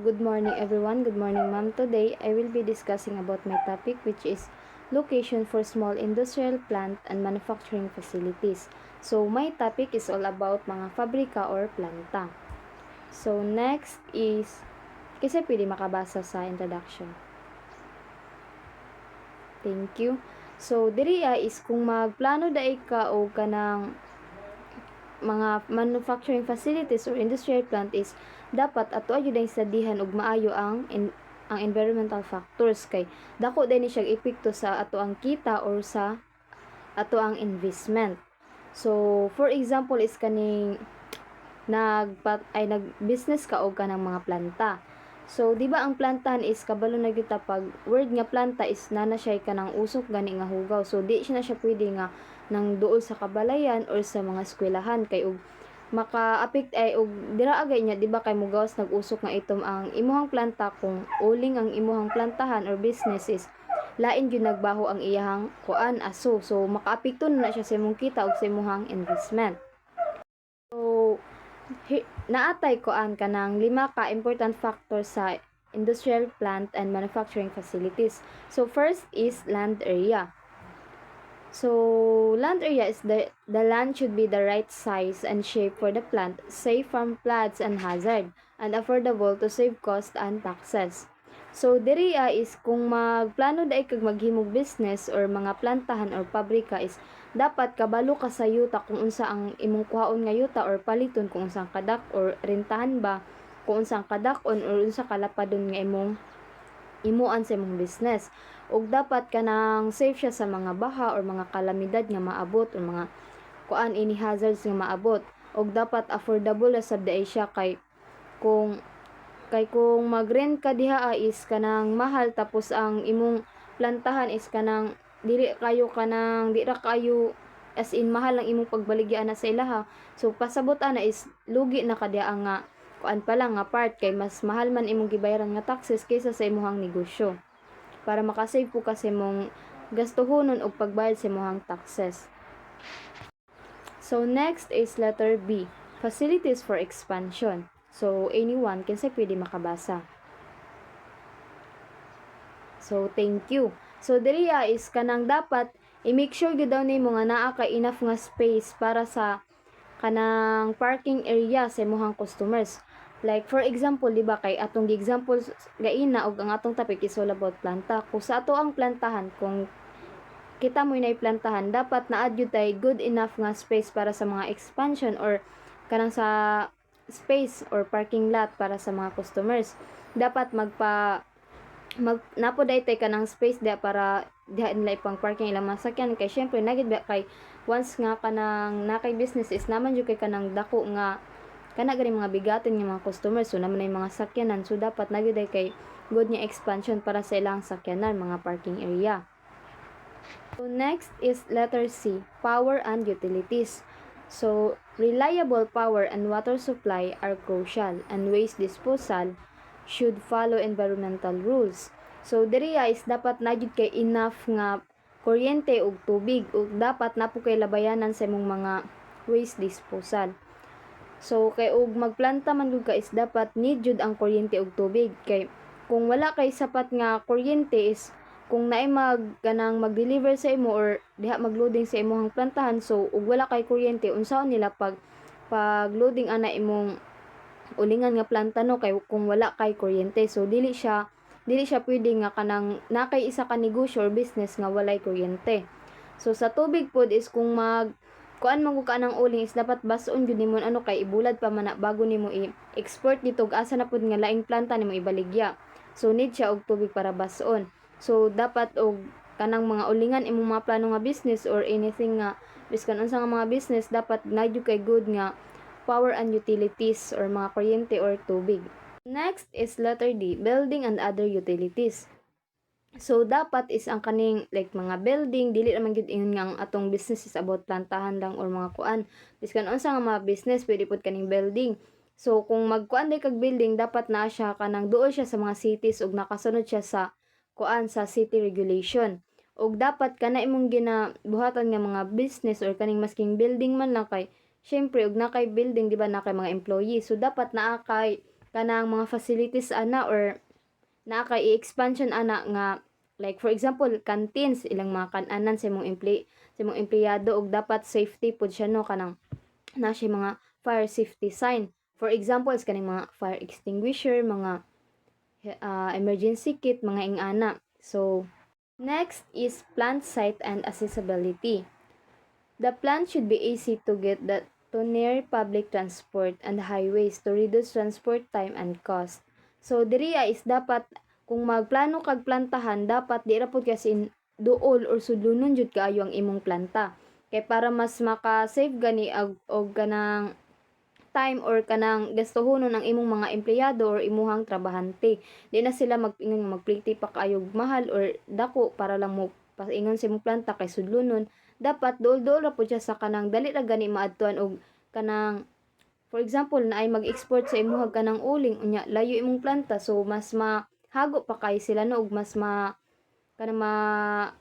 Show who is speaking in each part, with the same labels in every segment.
Speaker 1: good morning everyone. Good morning ma'am. Today, I will be discussing about my topic which is location for small industrial plant and manufacturing facilities. So, my topic is all about mga fabrika or planta. So, next is, kasi pwede makabasa sa introduction. Thank you. So, diriya is kung magplano daig ka o kanang mga manufacturing facilities or industrial plant is dapat ato ayo day sadihan og maayo ang environmental factors kay dako day ni siya epekto sa ato ang kita or sa ato ang investment. So for example is kaning nag business ka og kanang mga planta. So di ba ang plantahan is kabalo na gyud pag word nga planta is nana siya kanang usok gani nga hugaw. So di siya na siya pwede nga nang duol sa kabalayan or sa mga eskwelahan kay og maka-affect ay og dira agay niya di ba kay mugawas nag-usok nga itom ang imuhang planta kung uling ang imuhang plantahan or business is lain gyud nagbaho ang iyahang kuan aso. So maka-apekto na siya sa imong kita ug sa imuhang investment. So naatay koan kanang 5 ka important factors sa industrial plant and manufacturing facilities. So first is land area. So land area is the land should be the right size and shape for the plant, safe from floods and hazard, and affordable to save cost and taxes. So diriya is kung magplano dai kag maghimog business or mga plantahan or pabrika is dapat kabalo ka sa yuta kung unsa ang imong kuhaon nga yuta or paliton kung unsang kadak or rentahan ba kung unsang kadakon or unsa kalapadon nga imuan sa imong business. Ug dapat kanang safe siya sa mga baha or mga kalamidad nga maabot or mga kuan ini hazards nga maabot. Ug dapat affordable sa daay siya kung kung mag-rent ka diha is kanang mahal tapos ang imong plantahan is kanang dili ra kayo as in mahal ang imong pagbaligyan na sa ilaha. So pasabot ana is lugi na ka diha nga kuan pa lang nga part kay mas mahal man imong gibayaran nga taxes kaysa sa imong negosyo. Para makasave po kasi mong gastuhonon og pagbayad sa imong taxes. So next is letter B, facilities for expansion. So anyone kinsa pwede makabasa. So thank you. So diriya is kanang dapat i-make sure gyud daw nimo nga naa ka enough nga space para sa kanang parking area sa imong customers. Like for example, di ba kay atong example gaina og ang atong topic is all about planta. Kung sa ato ang plantahan, kung kita mo na plantahan, dapat naa jud tay good enough nga space para sa mga expansion or kanang sa space or parking lot para sa mga customers. Dapat napo daytay kanang space dia para diha nila ipang parking ilang masakyan kay syempre nagid kay once nga kanang nakay business is naman jud kay kanang dako nga kana gani mga bigaton nga mga customers so naman ay mga sakyanan so dapat nagyud kay good nga expansion para sa ilang sakyanan mga parking area. So next is letter C, power and utilities. So reliable power and water supply are crucial and waste disposal should follow environmental rules. So diriya is dapat nagyud kay enough nga kuryente ug tubig ug dapat napo kay labayanan sa imong mga waste disposal. So kay og magplanta man gud ka is dapat need jud ang kuryente ug tubig kay kung wala kay sapat nga kuryente is kung naay mag-deliver sa imo or diha magloading sa imong plantahan so ug wala kay kuryente unsaon nila pag-loading ana imong ulingan nga planta no kay kung wala kay kuryente so dili siya pwede nga kanang nakay isa ka negosyo or business nga walay kuryente. So sa tubig pod is kung kuan man ka nang uling is dapat bason jud nimo ano kay ibulad pa man bago nimo i-export dito ug asa na pud nga laing planta nimo ibaligya. So need siya og tubig para bason. So dapat og kanang mga ulingan imong mga plano nga business or anything nga biskan unsa nga mga business dapat nadyo kay good nga power and utilities or mga kuryente or tubig. Next is letter D, building and other utilities. So dapat is ang kaning like mga building dili naman gyud ingon nga ang atong business is about plantahan lang or mga kuan biskan unsa nga mga business pwede pud kaning building. So kung magkuan day kag building dapat naa siya kanang duol siya sa mga cities ug nakasunod siya sa kuan sa city regulation. Ug dapat kana imong ginabuhatan nga mga business or kaning masking building man lang kay syempre ug nakay building di ba nakay mga employee so dapat naa kay kanang mga facilities ana or naa kay i-expansion ana nga like for example canteens ilang mga kan-anan sa imong empleyado og dapat safety pud siya no kanang na siya mga fire safety sign. For example, is kaning mga fire extinguisher, mga emergency kit, mga ingana. So, next is plant site and accessibility. The plant should be easy to get to near public transport and highways to reduce transport time and cost. So, diriya is dapat kung magplano kag plantahan, dapat di ra pud kasi duol or sudlunon jud kaayo ang imong planta. Kay para mas maka-save gani og kanang time or kanang gastuhonon ang imong mga empleyado or imuhang trabahante. Di na sila magpingon magpliti pa kaayog mahal or dako para lang mo paingon sa imong planta kay sudlunon. Dapat duol-duol ra pud siya sa kanang dali ra gani maadtuan og kanang for example na ay mag-export sa imuhang kanang uling unya layo imong planta so mas mahago pa kay sila no og mas kanang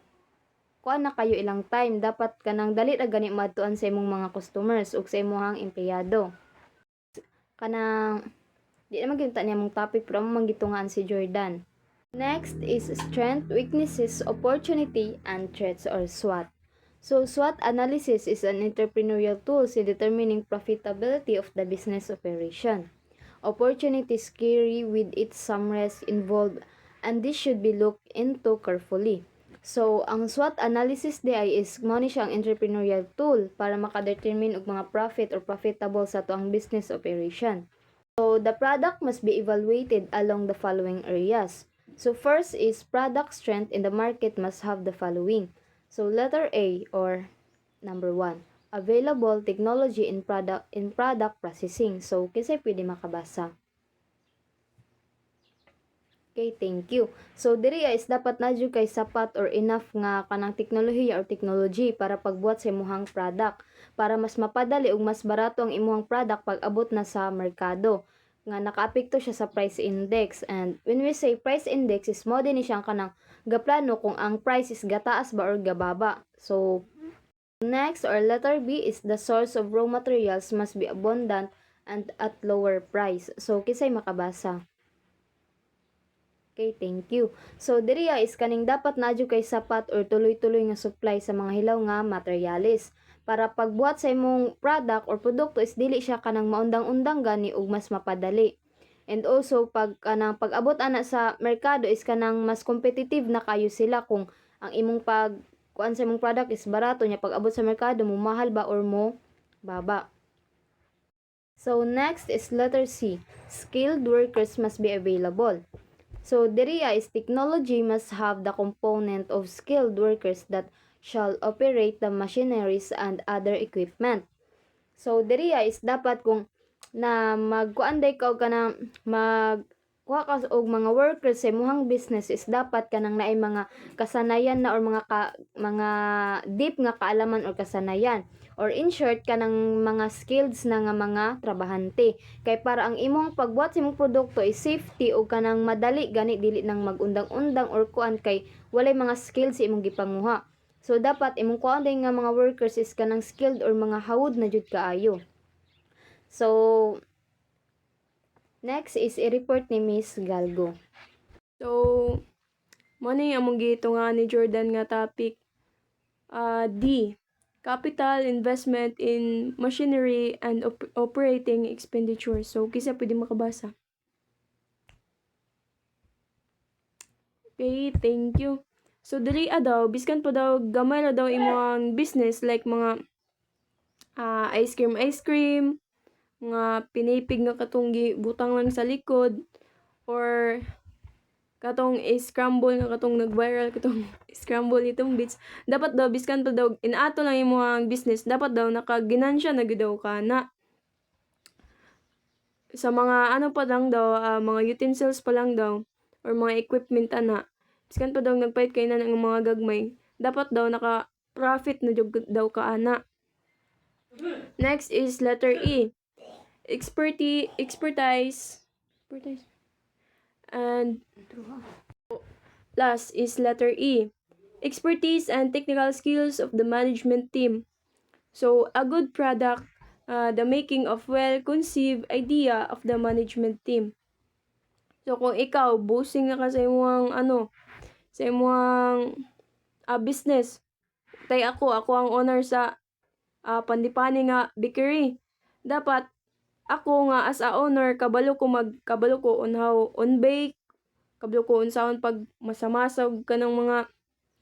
Speaker 1: kuan na kayo ilang time dapat kanang dali ra gani maadtuan sa imong mga customers ug sa imong empleyado kanang di naman kita niya mong topic pero mo manggitungaan si Jordan. Next is strength, weaknesses, opportunity, and threats or SWOT. So SWOT analysis is an entrepreneurial tool in determining profitability of the business operation. Opportunities carry with it some risk involved and this should be looked into carefully. So, ang SWOT analysis di ay is mo ni siyang entrepreneurial tool para makadetermine og mga profit or profitable sa tuang business operation. So, the product must be evaluated along the following areas. So, first is product strength in the market must have the following. So, letter A or number 1, available technology in product processing. So, kasi pwede makabasa. Okay, thank you. So, diri is dapat na jud kay sapat or enough nga kanang teknolohiya or technology para pagbuhat sa imuhang product para mas mapadali ug mas barato ang imuhang product pag abot na sa merkado nga nakaapekto siya sa price index. And when we say price index is mo din siyang kanang gaplano kung ang price is gataas ba or gababa. So, next or letter B is the source of raw materials must be abundant and at lower price. So, kisay makabasa. Okay, thank you. So, diriya is kaning dapat na kay sapat or tuloy-tuloy nga supply sa mga hilaw nga materyales. Para pagbuhat sa imong product or produkto is dili siya kanang maundang-undang gani ug mas mapadali. And also, pag kanang pag-abot ana sa merkado is kanang mas competitive na kayo sila kung ang imong kuan sa imong product is barato nya pag-abot sa merkado mo mahal ba or mo baba. So, next is letter C. Skilled workers must be available. So, diriya is technology must have the component of skilled workers that shall operate the machineries and other equipment. So, diriya is dapat kung na magkuanday ka og kanang kuha ka og mga workers sa imong business is dapat kanang naay mga kasanayan na or mga deep nga kaalaman or kasanayan or in short kanang mga skills na nga mga trabahante kay para ang imong pagbuhat sa imong produkto is safety o kanang madali gani dili nang magundang-undang or kuan kay walay mga skills sa imong gipanguha. So dapat imong kuan nga mga workers is kanang skilled or mga hawod na jud kaayo. So next is i-report ni Miss Galgo.
Speaker 2: So mo ni among gitungan ni Jordan nga topic. D. Capital investment in machinery and operating expenditures. So, kisa pwede makabasa. Okay, thank you. So, dili daw, biskan po daw, gamay na daw imong business like mga ice cream, mga pinipig nga katong butang lang sa likod, or katong scramble nga katong nag-viral katong scramble itong bits dapat daw biskan pa daw inato lang imong business dapat daw nakaginansya na gid daw kana sa mga ano pa lang daw mga utensils pa lang daw or mga equipment ana biskan pa daw nagpait kay na ng mga gagmay dapat daw naka profit na daw ka ana. Next is letter E, expertise and last is letter E, expertise and technical skills of the management team. So, a good product, the making of well-conceived idea of the management team. So kung ikaw bossing na ka sa imong sa imong business, tay ako ang owner sa Pandipani nga bakery. Dapat ako nga as a owner kabalo ko on how on bake, kabalo ko unsaon pag masamasag ka ng mga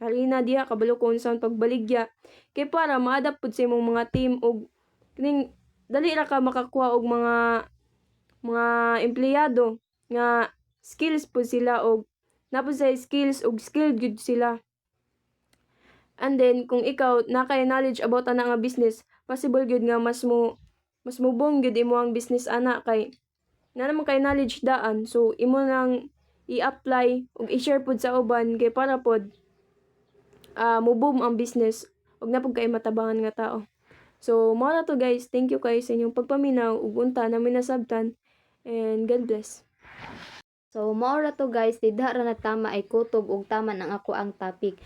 Speaker 2: harina diha, kabalo ko unsaon pagbaligya. Kay para ma-adapt pud sa imong mga team og kining dali ra ka makakuha og mga empleyado nga skills pud sila og napud sa skills og skilled gud sila. And then kung ikaw nakay knowledge about ana nga business, possible gyud nga mas mo boom gyud imo ang business ana kay na naman kay knowledge daan. So imo nang i-apply ug i-share pud sa uban kay para pod mo boom ang business ug napud kay matabangan nga tao. So mao na to guys, thank you kay sa inyong pagpaminaw ug unta namin nasabtan and God bless.
Speaker 1: So mao ra to guys, didha ra na tama ay kutob ug tama ang ako ang topic.